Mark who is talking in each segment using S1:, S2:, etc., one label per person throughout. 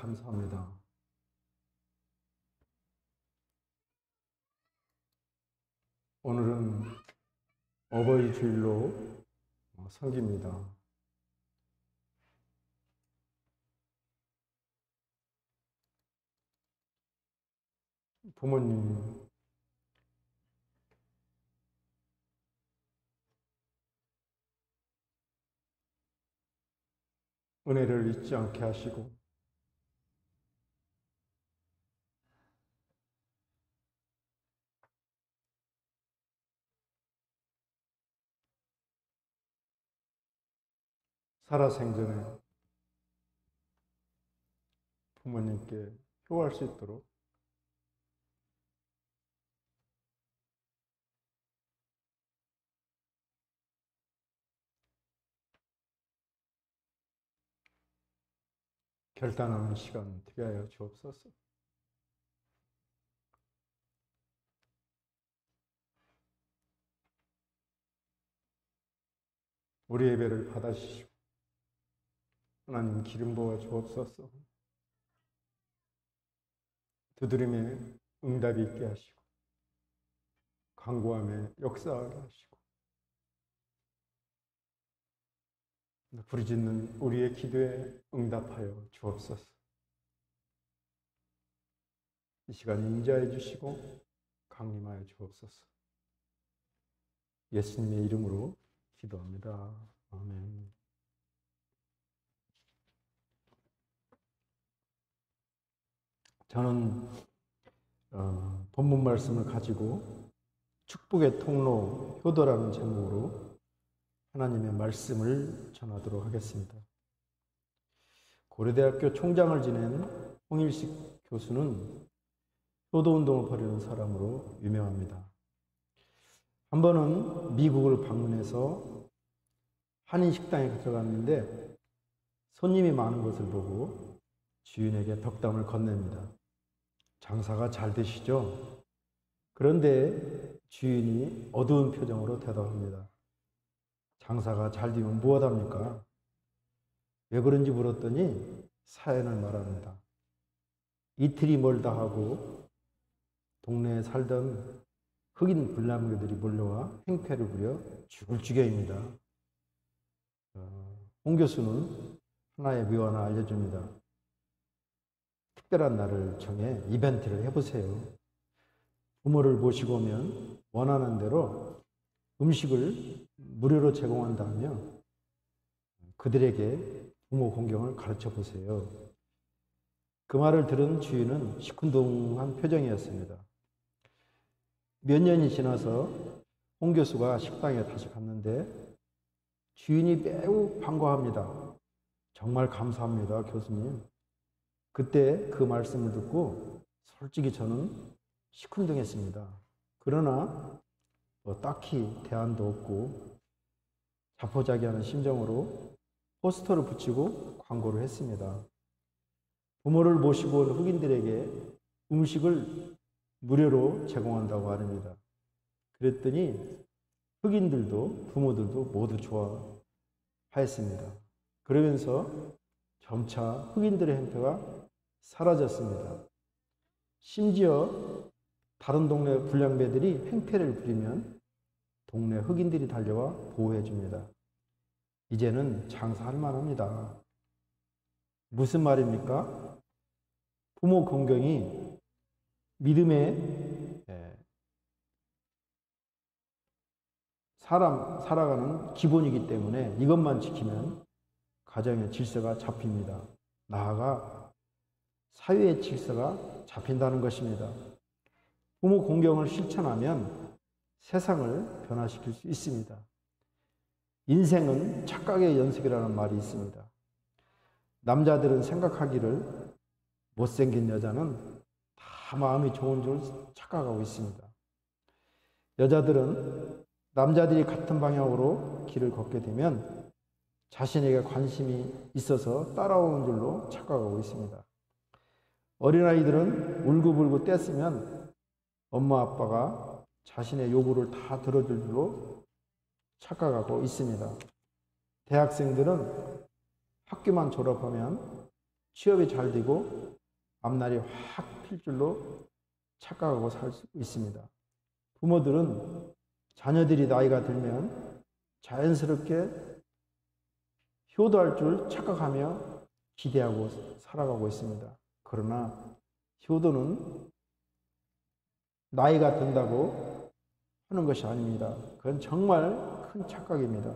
S1: 감사합니다. 오늘은 어버이 주일로 섬깁니다. 부모님, 은혜를 잊지 않게 하시고 살아생전에 부모님께 효할 수 있도록 결단하는 시간 되게 하여 주옵소서. 우리 예배를 받아주시고 하나님 기름 부어 주옵소서. 두드림에 응답이 있게 하시고 간구함에 역사하게 하시고 부르짖는 우리의 기도에 응답하여 주옵소서. 이 시간 인자해 주시고 강림하여 주옵소서. 예수님의 이름으로 기도합니다. 아멘. 저는 본문 말씀을 가지고 축복의 통로 효도라는 제목으로 하나님의 말씀을 전하도록 하겠습니다. 고려대학교 총장을 지낸 홍일식 교수는 효도운동을 벌이는 사람으로 유명합니다. 한 번은 미국을 방문해서 한인 식당에 들어갔는데 손님이 많은 것을 보고 주인에게 덕담을 건넵니다. 장사가 잘 되시죠? 그런데 주인이 어두운 표정으로 대답합니다. 장사가 잘 되면 무엇합니까? 왜 그런지 물었더니 사연을 말합니다. 이틀이 멀다 하고 동네에 살던 흑인 불량배들이 몰려와 행패를 부려 죽을 지경입니다. 홍 교수는 하나의 묘안을 알려줍니다. 특별한 날을 정해 이벤트를 해보세요. 부모를 모시고 오면 원하는 대로 음식을 무료로 제공한다며 그들에게 부모 공경을 가르쳐 보세요. 그 말을 들은 주인은 시큰둥한 표정이었습니다. 몇 년이 지나서 홍 교수가 식당에 다시 갔는데 주인이 매우 반가워합니다. 정말 감사합니다, 교수님. 그때 그 말씀을 듣고 솔직히 저는 시큰둥했습니다. 그러나 딱히 대안도 없고 자포자기하는 심정으로 포스터를 붙이고 광고를 했습니다. 부모를 모시고 온 흑인들에게 음식을 무료로 제공한다고 말합니다. 그랬더니 흑인들도 부모들도 모두 좋아하였습니다. 그러면서 점차 흑인들의 행태가 사라졌습니다. 심지어 다른 동네 불량배들이 행패를 부리면 동네 흑인들이 달려와 보호해 줍니다. 이제는 장사할 만합니다. 무슨 말입니까? 부모 공경이 믿음의 살아가는 기본이기 때문에 이것만 지키면 가정의 질서가 잡힙니다. 나아가 사회의 질서가 잡힌다는 것입니다. 부모 공경을 실천하면 세상을 변화시킬 수 있습니다. 인생은 착각의 연속이라는 말이 있습니다. 남자들은 생각하기를 못생긴 여자는 다 마음이 좋은 줄 착각하고 있습니다. 여자들은 남자들이 같은 방향으로 길을 걷게 되면 자신에게 관심이 있어서 따라오는 줄로 착각하고 있습니다. 어린아이들은 울고불고 떼쓰면 엄마 아빠가 자신의 요구를 다 들어줄 줄로 착각하고 있습니다. 대학생들은 학교만 졸업하면 취업이 잘 되고 앞날이 확 필 줄로 착각하고 살 수 있습니다. 부모들은 자녀들이 나이가 들면 자연스럽게 효도할 줄 착각하며 기대하고 살아가고 있습니다. 그러나 효도는 나이가 든다고 하는 것이 아닙니다. 그건 정말 큰 착각입니다.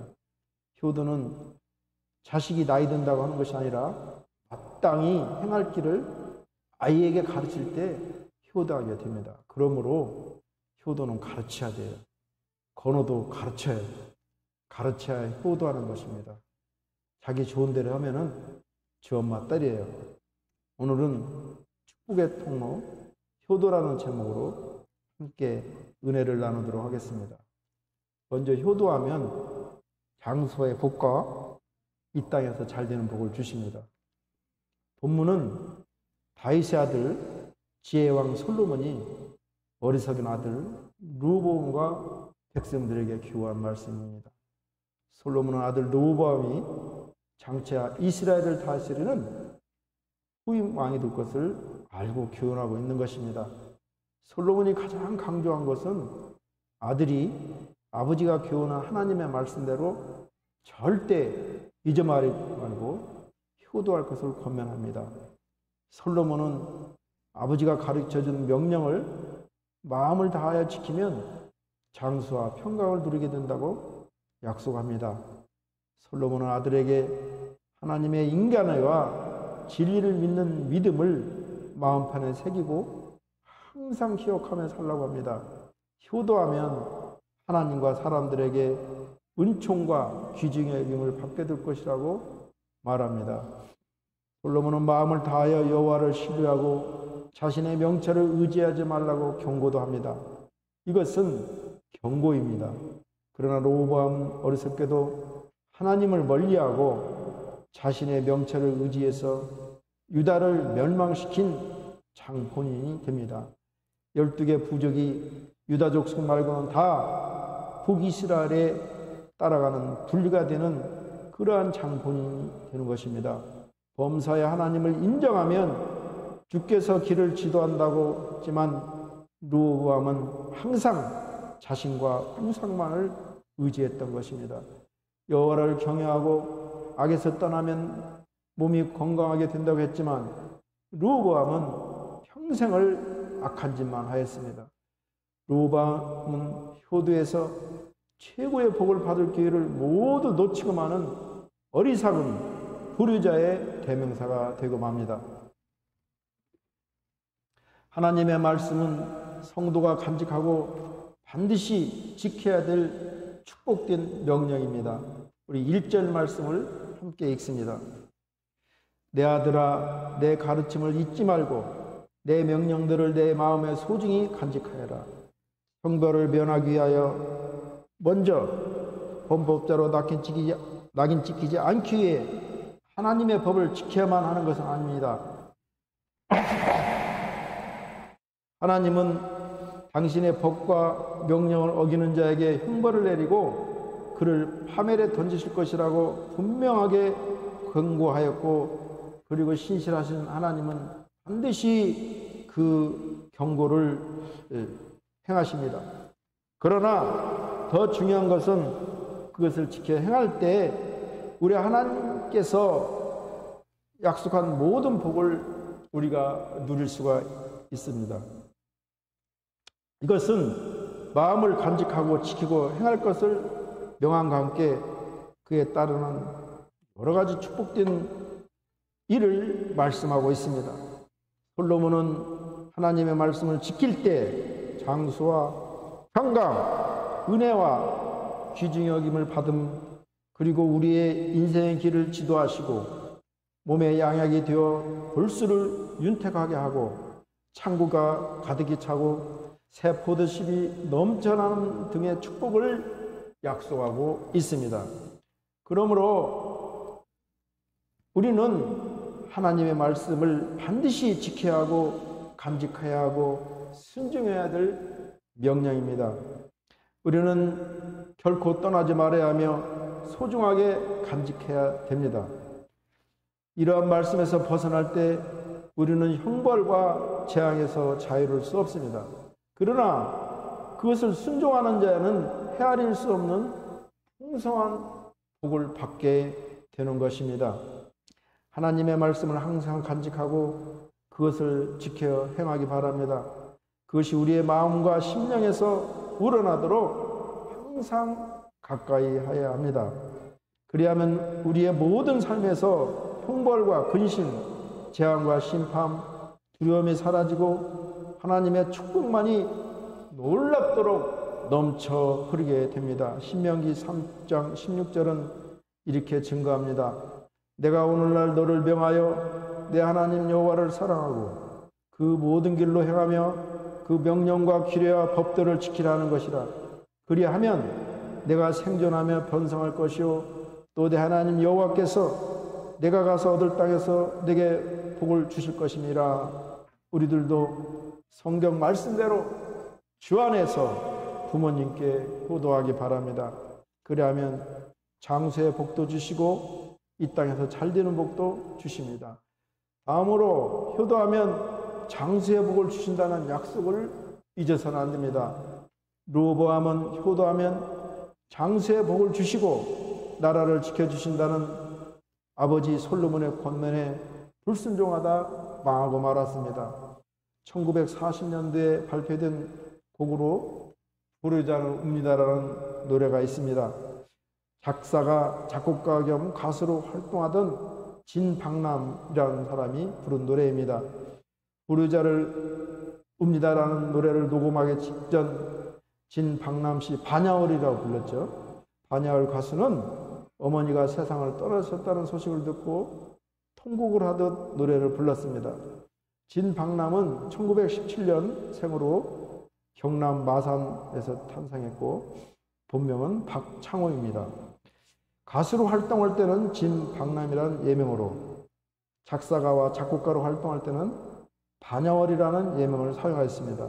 S1: 효도는 자식이 나이 든다고 하는 것이 아니라 마땅히 행할 길을 아이에게 가르칠 때 효도하게 됩니다. 그러므로 효도는 가르쳐야 돼요. 건호도 가르쳐야 돼요. 가르쳐야 효도하는 것입니다. 자기 좋은 대로 하면은 지 엄마 딸이에요. 오늘은 축복의 통로 효도라는 제목으로 함께 은혜를 나누도록 하겠습니다. 먼저 효도하면 장수의 복과 이 땅에서 잘 되는 복을 주십니다. 본문은 다윗의 아들 지혜왕 솔로몬이 어리석은 아들 르호보암과 백성들에게 교훈한 말씀입니다. 솔로몬은 아들 르호보암이 장차 이스라엘을 다스리는 후임 왕이 될 것을 알고 교훈하고 있는 것입니다. 솔로몬이 가장 강조한 것은 아들이 아버지가 교훈한 하나님의 말씀대로 절대 잊어버리지 말고 효도할 것을 권면합니다. 솔로몬은 아버지가 가르쳐준 명령을 마음을 다하여 지키면 장수와 평강을 누리게 된다고 약속합니다. 솔로몬은 아들에게 하나님의 인간애와 진리를 믿는 믿음을 마음판에 새기고 항상 기억하며 살라고 합니다. 효도하면 하나님과 사람들에게 은총과 귀중의 여김을 받게 될 것이라고 말합니다. 솔로몬은 마음을 다하여 여호와를 신뢰하고 자신의 명철을 의지하지 말라고 경고도 합니다. 이것은 경고입니다. 그러나 르호보암은 어리석게도 하나님을 멀리하고 자신의 명철을 의지해서 유다를 멸망시킨 장본인이 됩니다. 12개 부족이 유다 족속 말고는 다 북이스라엘에 따라가는 분리가 되는 그러한 장본인이 되는 것입니다. 범사의 하나님을 인정하면 주께서 길을 지도한다고 했지만 르호보암은 항상 자신과 우상만을 의지했던 것입니다. 여호와를 경외하고 악에서 떠나면 몸이 건강하게 된다고 했지만 르호보암은 평생을 악한 짓만 하였습니다. 르호보암은 효도에서 최고의 복을 받을 기회를 모두 놓치고 마는 어리석은 불효자의 대명사가 되고 맙니다. 하나님의 말씀은 성도가 간직하고 반드시 지켜야 될 축복된 명령입니다. 우리 1절 말씀을 함께 읽습니다. 내 아들아, 내 가르침을 잊지 말고 내 명령들을 내 마음에 소중히 간직하여라. 형벌을 면하기 위하여 먼저 범법자로 낙인 찍히지 않기 위해 하나님의 법을 지켜야만 하는 것은 아닙니다. 하나님은 당신의 법과 명령을 어기는 자에게 형벌을 내리고 그를 파멸에 던지실 것이라고 분명하게 경고하였고, 그리고 신실하신 하나님은 반드시 그 경고를 행하십니다. 그러나 더 중요한 것은 그것을 지켜 행할 때 우리 하나님께서 약속한 모든 복을 우리가 누릴 수가 있습니다. 이것은 마음을 간직하고 지키고 행할 것을 명함과 함께 그에 따르는 여러 가지 축복된 일을 말씀하고 있습니다. 솔로몬은 하나님의 말씀을 지킬 때 장수와 평강, 은혜와 귀중히 여김을 받음, 그리고 우리의 인생의 길을 지도하시고 몸의 양약이 되어 볼수를 윤택하게 하고 창구가 가득히 차고 새 포도즙이 넘쳐나는 등의 축복을 약속하고 있습니다. 그러므로 우리는 하나님의 말씀을 반드시 지켜야 하고 간직해야 하고 순종해야 될 명령입니다. 우리는 결코 떠나지 말아야 하며 소중하게 간직해야 됩니다. 이러한 말씀에서 벗어날 때 우리는 형벌과 재앙에서 자유로울 수 없습니다. 그러나 그것을 순종하는 자는 헤아릴 수 없는 풍성한 복을 받게 되는 것입니다. 하나님의 말씀을 항상 간직하고 그것을 지켜 행하기 바랍니다. 그것이 우리의 마음과 심령에서 우러나도록 항상 가까이 해야 합니다. 그리하면 우리의 모든 삶에서 형벌과 근심, 재앙과 심판, 두려움이 사라지고 하나님의 축복만이 놀랍도록 넘쳐 흐르게 됩니다. 신명기 3장 16절은 이렇게 증거합니다. 내가 오늘날 너를 명하여 내 하나님 여호와를 사랑하고 그 모든 길로 행하며 그 명령과 규례와 법도를 지키라는 것이라. 그리하면 내가 생존하며 번성할 것이요 또 내 하나님 여호와께서 내가 가서 얻을 땅에서 내게 복을 주실 것임이라. 우리들도 성경 말씀대로 주 안에서 부모님께 효도하기 바랍니다. 그리하면 장수의 복도 주시고 이 땅에서 잘 되는 복도 주십니다. 다음으로 효도하면 장수의 복을 주신다는 약속을 잊어서는 안 됩니다. 르호보암은 효도하면 장수의 복을 주시고 나라를 지켜주신다는 아버지 솔로몬의 권면에 불순종하다 망하고 말았습니다. 1940년대에 발표된 곡으로 부르자는 웁니다라는 노래가 있습니다. 작곡가 겸 가수로 활동하던 진박남이라는 사람이 부른 노래입니다. 부르자를 웁니다라는 노래를 녹음하기 직전 진박남 씨 반야월이라고 불렀죠. 반야월 가수는 어머니가 세상을 떠나셨다는 소식을 듣고 통곡을 하듯 노래를 불렀습니다. 진박남은 1917년 생으로 경남 마산에서 탄생했고 본명은 박창호입니다. 가수로 활동할 때는 진박남이라는 예명으로, 작사가와 작곡가로 활동할 때는 반야월이라는 예명을 사용하였습니다.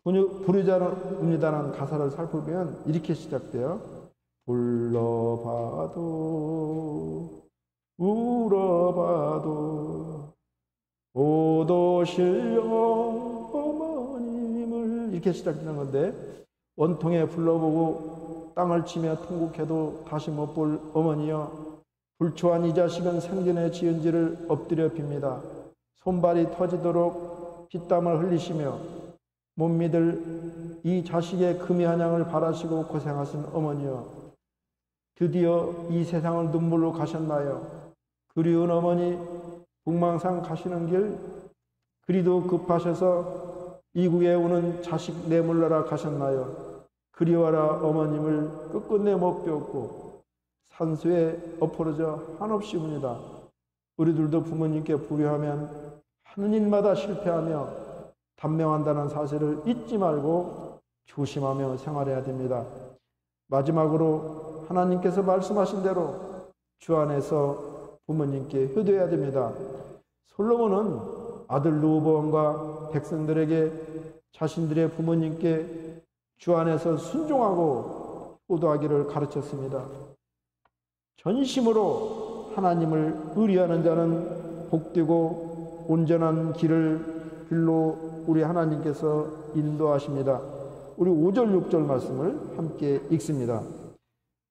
S1: 부르자는 웁니다라는 가사를 살펴보면 이렇게 시작돼요. 불러봐도 울어봐도 못 오실 어머님을, 이렇게 시작되는 건데, 원통에 불러보고 땅을 치며 통곡해도 다시 못 볼 어머니여, 불초한 이 자식은 생전에 지은 지를 엎드려 빕니다. 손발이 터지도록 피땀을 흘리시며 못 믿을 이 자식의 금이 한양을 바라시고 고생하신 어머니여, 드디어 이 세상을 눈물로 가셨나요? 그리운 어머니, 북망산 가시는 길 그리도 급하셔서 이국에 오는 자식 내몰라라 가셨나요? 그리워라 어머님을 끝끝내 못 배웠고 산수에 엎어져 한없이 웁니다. 우리들도 부모님께 불효하면 하는 일마다 실패하며 단명한다는 사실을 잊지 말고 조심하며 생활해야 됩니다. 마지막으로 하나님께서 말씀하신 대로 주 안에서 부모님께 효도해야 됩니다. 솔로몬은 아들 르호보암과 백성들에게 자신들의 부모님께 주 안에서 순종하고 효도하기를 가르쳤습니다. 전심으로 하나님을 의리하는 자는 복되고 온전한 길로 우리 하나님께서 인도하십니다. 우리 5절 6절 말씀을 함께 읽습니다.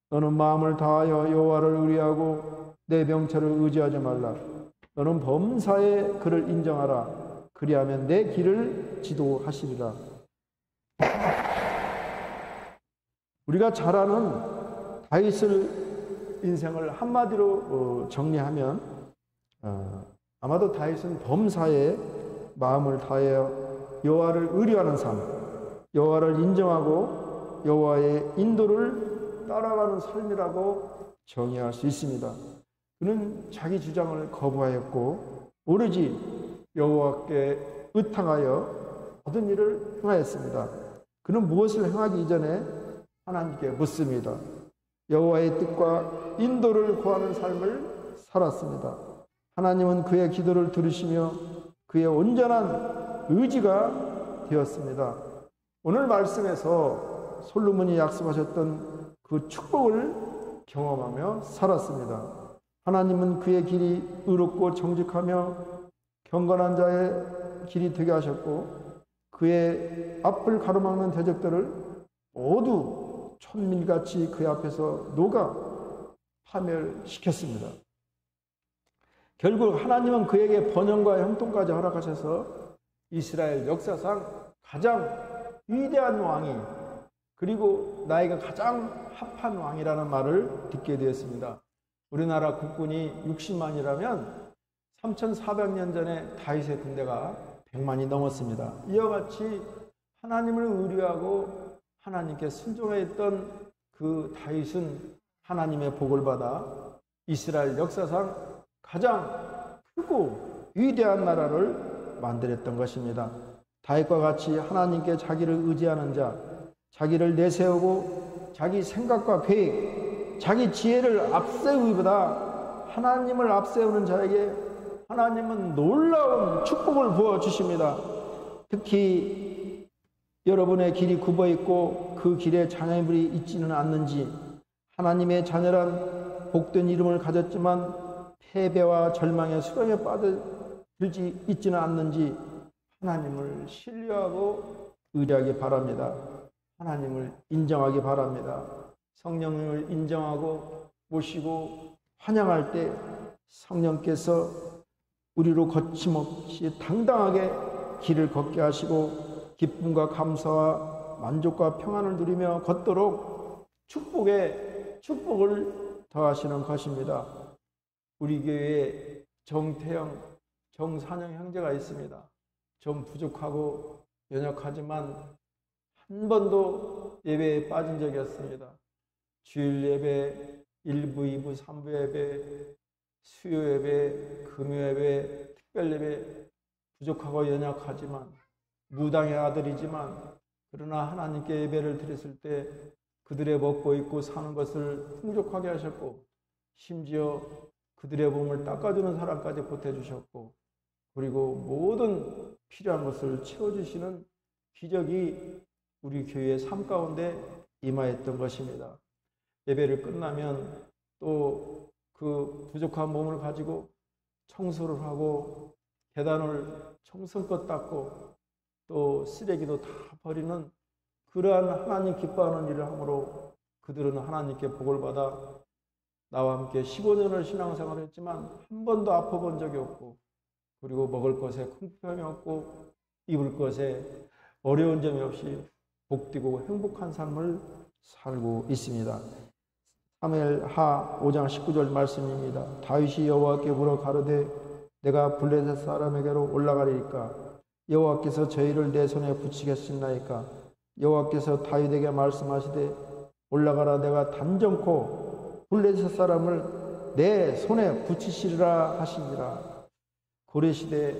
S1: 너는 마음을 다하여 여호와를 의리하고 내 병철을 의지하지 말라. 너는 범사에 그를 인정하라. 그리하면 내 길을 지도하시리라. 우리가 잘 아는 다윗의 인생을 한마디로 정리하면 아마도 다윗은 범사에 마음을 다하여 여호와를 의리하는 삶, 여호와를 인정하고 여호와의 인도를 따라가는 삶이라고 정의할 수 있습니다. 그는 자기 주장을 거부하였고 오로지 여호와께 의탁하여 모든 일을 행하였습니다. 그는 무엇을 행하기 이전에 하나님께 묻습니다. 여호와의 뜻과 인도를 구하는 삶을 살았습니다. 하나님은 그의 기도를 들으시며 그의 온전한 의지가 되었습니다. 오늘 말씀에서 솔로몬이 약속하셨던 그 축복을 경험하며 살았습니다. 하나님은 그의 길이 의롭고 정직하며 경건한 자의 길이 되게 하셨고 그의 앞을 가로막는 대적들을 모두 천밀같이 그의 앞에서 녹아 파멸시켰습니다. 결국 하나님은 그에게 번영과 형통까지 허락하셔서 이스라엘 역사상 가장 위대한 왕이 그리고 나이가 가장 합한 왕이라는 말을 듣게 되었습니다. 우리나라 국군이 60만이라면 3400년 전에 다윗의 군대가 100만이 넘었습니다. 이와 같이 하나님을 의뢰하고 하나님께 순종했던 그 다윗은 하나님의 복을 받아 이스라엘 역사상 가장 크고 위대한 나라를 만들었던 것입니다. 다윗과 같이 하나님께 자기를 의지하는 자, 자기를 내세우고 자기 생각과 계획, 자기 지혜를 앞세우기보다 하나님을 앞세우는 자에게 하나님은 놀라운 축복을 부어주십니다. 특히 여러분의 길이 굽어있고 그 길에 장애물이 있지는 않는지, 하나님의 자녀란 복된 이름을 가졌지만 패배와 절망의 수렁에 빠져들지 있지는 않는지 하나님을 신뢰하고 의뢰하기 바랍니다. 하나님을 인정하기 바랍니다. 성령님을 인정하고 모시고 환영할 때 성령께서 우리로 거침없이 당당하게 길을 걷게 하시고 기쁨과 감사와 만족과 평안을 누리며 걷도록 축복을 더하시는 것입니다. 우리 교회에 정태영, 정산영 형제가 있습니다. 좀 부족하고 연약하지만 한 번도 예배에 빠진 적이 없습니다. 주일 예배, 1부, 2부, 3부 예배, 수요 예배, 금요 예배, 특별 예배, 부족하고 연약하지만 무당의 아들이지만 그러나 하나님께 예배를 드렸을 때 그들의 먹고 입고 사는 것을 풍족하게 하셨고 심지어 그들의 몸을 닦아주는 사람까지 보태주셨고 그리고 모든 필요한 것을 채워주시는 기적이 우리 교회의 삶 가운데 임하였던 것입니다. 예배를 끝나면 또 그 부족한 몸을 가지고 청소를 하고 계단을 청성껏 닦고 또 쓰레기도 다 버리는 그러한 하나님 기뻐하는 일을 함으로 그들은 하나님께 복을 받아 나와 함께 15년을 신앙생활을 했지만 한 번도 아파본 적이 없고 그리고 먹을 것에 궁핍함이 없고 입을 것에 어려운 점이 없이 복되고 행복한 삶을 살고 있습니다. 사무엘하 5장 19절 말씀입니다. 다윗이 여호와께 물어 가로되 내가 블레셋 사람에게로 올라가리이까 여호와께서 저희를 내 손에 붙이겠습나이까 여호와께서 다윗에게 말씀하시되 올라가라 내가 단정코 블레셋 사람을 내 손에 붙이시리라 하시니라. 고려시대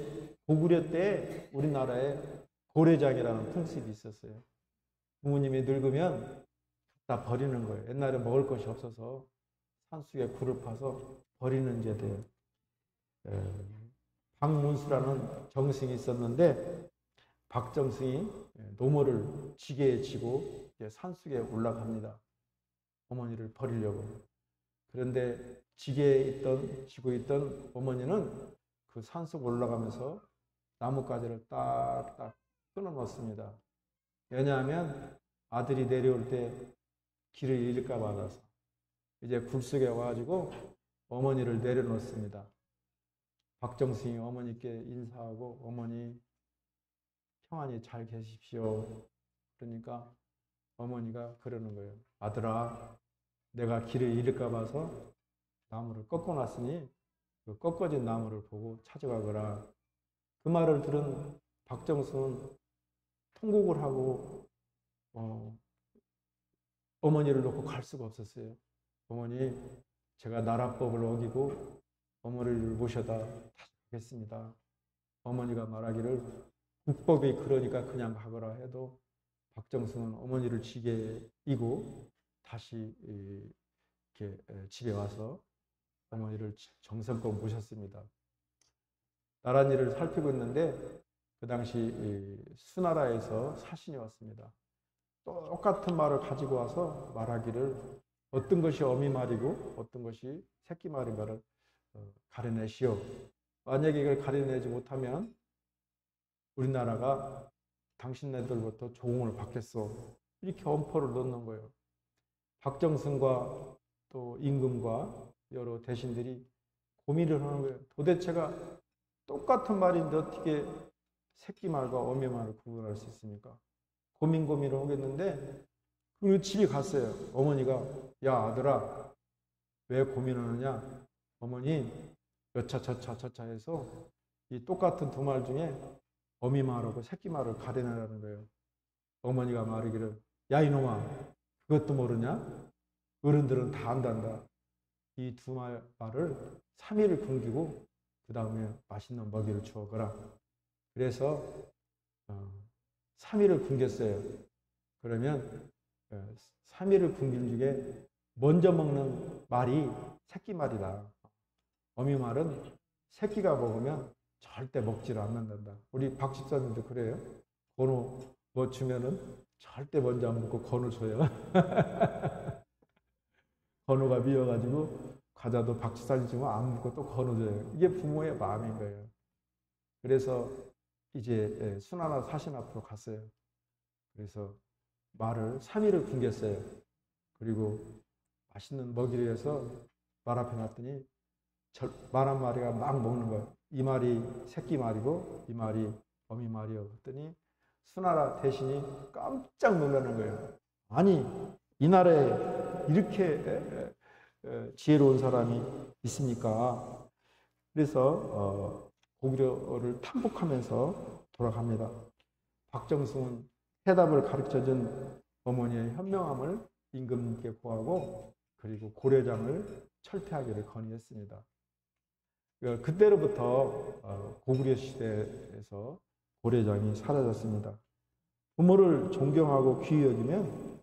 S1: 고구려 때 우리나라에 고래장이라는 풍습이 있었어요. 부모님이 늙으면 다 버리는 거예요. 옛날에 먹을 것이 없어서 산속에 굴을 파서 버리는 제도예요. 박문수라는 정승이 있었는데 박정승이 노모를 지게에 지고 산속에 올라갑니다. 어머니를 버리려고. 그런데 지게에 지고 있던 어머니는 그 산속 올라가면서 나뭇가지를 딱딱 끊어놓습니다. 왜냐하면 아들이 내려올 때 길을 잃을까 봐서 이제 굴속에 와가지고 어머니를 내려놓습니다. 박정승이 어머니께 인사하고 어머니 평안히 잘 계십시오. 그러니까 어머니가 그러는 거예요. 아들아, 내가 길을 잃을까 봐서 나무를 꺾어놨으니 그 꺾어진 나무를 보고 찾아가거라. 그 말을 들은 박정승은 통곡을 하고 어머니를 놓고 갈 수가 없었어요. 어머니, 제가 나라법을 어기고 어머니를 모셔다 다시 가겠습니다. 어머니가 말하기를 국법이 그러니까 그냥 가거라 해도 박정승은 어머니를 지게 이고 다시 이렇게 집에 와서 어머니를 정성껏 모셨습니다. 나란 일을 살피고 있는데 그 당시 수나라에서 사신이 왔습니다. 똑같은 말을 가지고 와서 말하기를 어떤 것이 어미 말이고 어떤 것이 새끼 말인가를 가려내시오. 만약에 이걸 가려내지 못하면 우리나라가 당신네들부터 조공을 받겠소. 이렇게 엄포를 놓는 거예요. 박정승과 또 임금과 여러 대신들이 고민을 하는 거예요. 도대체가 똑같은 말인데 어떻게 새끼 말과 어미 말을 구분할 수 있습니까? 고민을 하겠는데 그 집에 갔어요. 어머니가 야 아들아 왜 고민하느냐? 어머니 여차 저차 해서 이 똑같은 두 말 중에 어미 말하고 새끼 말을 가려내라는 거예요. 어머니가 말하기를 야 이놈아 그것도 모르냐? 어른들은 다 안단다. 이 두 말을 3일을 굶기고 그 다음에 맛있는 먹이를 주어거라. 그래서 3일을 굶겼어요. 그러면 3일을 굶긴 중에 먼저 먹는 말이 새끼 말이다. 어미 말은 새끼가 먹으면 절대 먹지를 않는단다. 우리 박 집사님도 그래요. 건우 뭐 주면은 절대 먼저 안 먹고 건우 줘요. 건우가 미워가지고 과자도 박 집사님 주면 안 먹고 또 건우 줘요. 이게 부모의 마음인 거예요. 그래서 이제 순하나 사신 앞으로 갔어요. 그래서 말을 3일을 굶겼어요. 그리고 맛있는 먹이를 해서 말 앞에 놨더니 말 한 마리가 막 먹는 거예요. 이 말이 새끼 말이고 이 말이 어미 말이요. 그랬더니 순하나 대신이 깜짝 놀라는 거예요. 아니 이 나라에 이렇게 지혜로운 사람이 있습니까? 그래서 고구려를 탐복하면서 돌아갑니다. 박정승은 해답을 가르쳐준 어머니의 현명함을 임금님께 고하고 그리고 고려장을 철폐하기를 건의했습니다. 그때로부터 고구려 시대에서 고려장이 사라졌습니다. 부모를 존경하고 귀히 여기면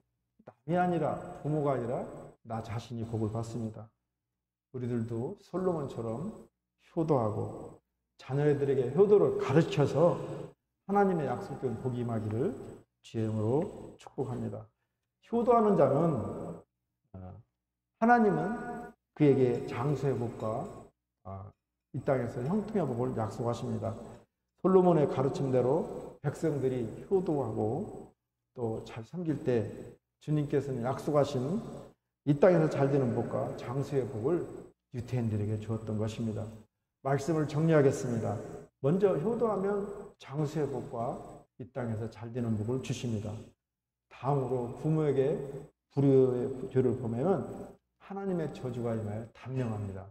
S1: 남이 아니라 부모가 아니라 나 자신이 복을 받습니다. 우리들도 솔로몬처럼 효도하고 자녀들에게 효도를 가르쳐서 하나님의 약속된 복이 임하기를 주의 이름으로 축복합니다. 효도하는 자는 하나님은 그에게 장수의 복과 이 땅에서 형통의 복을 약속하십니다. 솔로몬의 가르침대로 백성들이 효도하고 또 잘 섬길 때 주님께서는 약속하신 이 땅에서 잘 되는 복과 장수의 복을 유태인들에게 주었던 것입니다. 말씀을 정리하겠습니다. 먼저 효도하면 장수의 복과 이 땅에서 잘 되는 복을 주십니다. 다음으로 부모에게 불효의 죄를 보면 하나님의 저주가 임하여 단명합니다.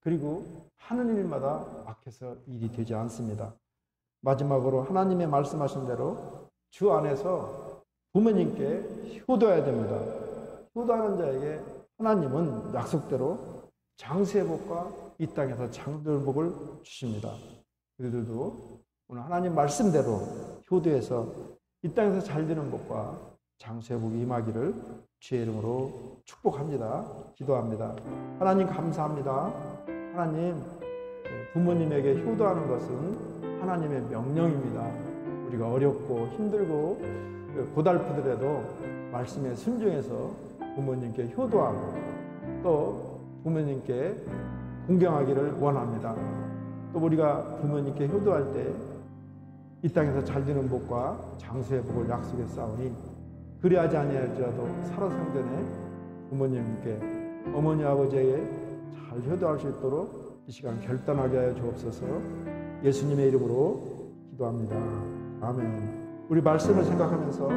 S1: 그리고 하는 일마다 악해서 일이 되지 않습니다. 마지막으로 하나님의 말씀하신 대로 주 안에서 부모님께 효도해야 됩니다. 효도하는 자에게 하나님은 약속대로 장수의 복과 이 땅에서 장수의 복을 주십니다. 우리들도 오늘 하나님 말씀대로 효도해서 이 땅에서 잘 되는 복과 장수의 복이 임하기를 주의 이름으로 축복합니다. 기도합니다. 하나님 감사합니다. 하나님 부모님에게 효도하는 것은 하나님의 명령입니다. 우리가 어렵고 힘들고 고달프더라도 말씀에 순종해서 부모님께 효도하고 또 부모님께 공경하기를 원합니다. 또 우리가 부모님께 효도할 때 이 땅에서 잘 되는 복과 장수의 복을 약속했사오니 그리하지 아니할지라도 살아생전에 부모님께 어머니 아버지에게 잘 효도할 수 있도록 이 시간 결단하게 하여 주옵소서. 예수님의 이름으로 기도합니다. 아멘. 우리 말씀을 생각하면서